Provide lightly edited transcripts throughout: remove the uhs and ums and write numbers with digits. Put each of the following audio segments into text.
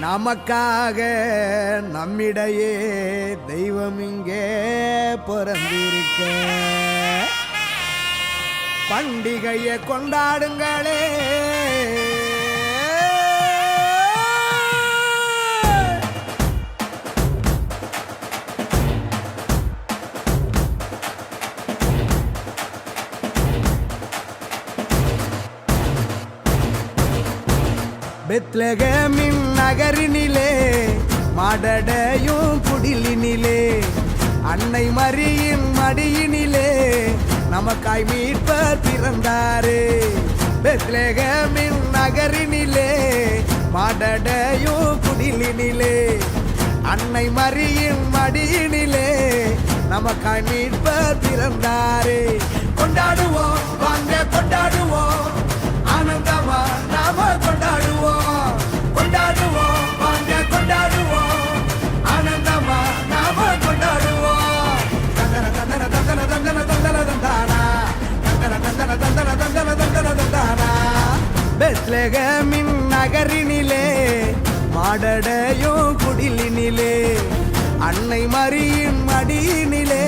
நமக்காக நம்மிடையே தெய்வம் இங்கே பிறந்திருக்க பண்டிகையை கொண்டாடுங்களே. பெத்லகேமின் நகரினிலே மாடடையும் குடிலினிலே அன்னை மரியின் மடியினிலே நமக்காய் மீட்பர் பிறந்தாரே. பெத்லகேமின் நகரினிலே மாடடையும் குடிலினிலே அன்னை மரியின் மடியினிலே நமக்காய் மீட்பர் பிறந்தாரே. கொண்டாடுவோம் வாங்க கொண்டாடுவோம் ஆனந்தமா நாம கொண்டாடுவோம். கொண்டாடுவோம் வாங்க கொண்டாடுவோம் ஆனந்தமா நாம கொண்டாடுவோம். தந்தன தந்தன தந்தன தந்தன தந்தன தந்தானா தந்தன தந்தன தந்தன தந்தன தந்தன தந்தானா. பெத்லகேமின் நகரினிலே மாடடையும் குடிலினிலே அன்னை மரியின் மடியினிலே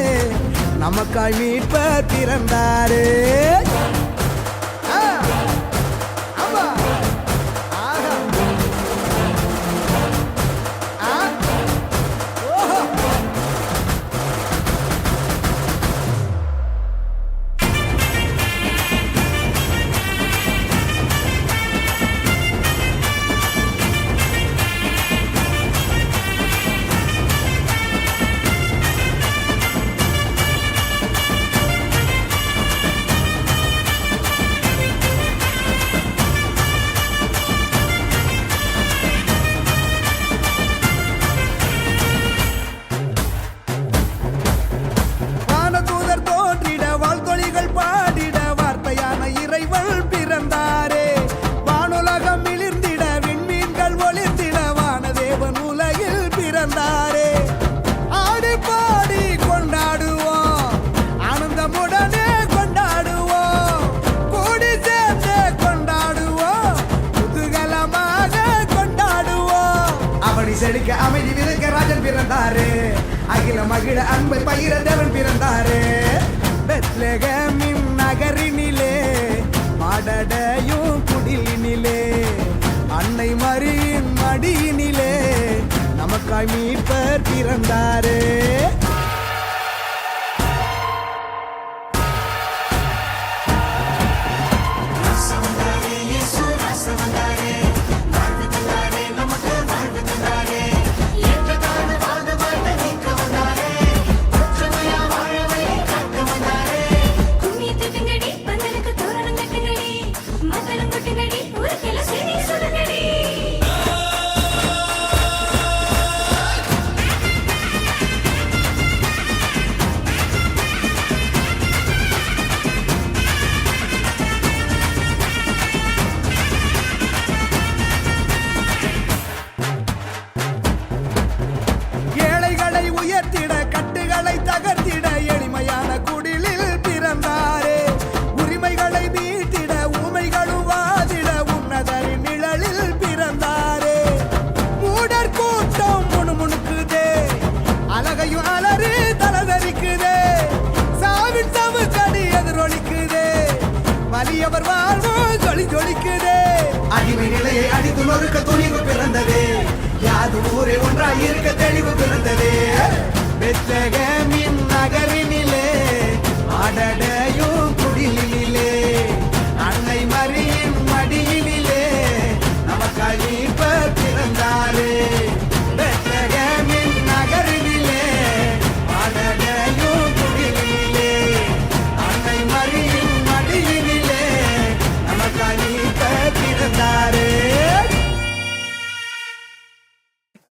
நமக்காய் மீட்பர் பிறந்தாரே. செழிக்க அமைதி விதைக்க ராஜன் பிறந்தாரு. அகில மகிழ அன்பை பகிர தேவன் பிறந்தாரு. பெத்லகேமின் நகரினிலே மாடடையும் குடிலினிலே அன்னை மரியின் மடியினிலே நமக்காய் மீட்பர் பிறந்தாரு. உயர்த்திட கட்டுகளை தகர்த்திட எளிமையான குடிலில் பிறந்தாரே. உரிமைகளை மீட்டிட ஊமைகளும் வாதிட உன்னதரின் நிழலில் பிறந்தாரே. மூடர் கூட்டம் முணுமுணுக்குதே அழகையும் அலறி தலதரிக்குதே. சாவின் சவுக்கடி எதிரொலிக்குதே வலியவர் வாழ்வோ ஜொலி ஜொலிக்குதே. அடிமை நிலையை அடித்து நொறுக்க துணிவு பிறந்ததே. யாது ஊரே ஒன்றாய் இருக்க தெளிவு பிறந்ததே. பெத்லகேமின் நகரினிலே ஆடட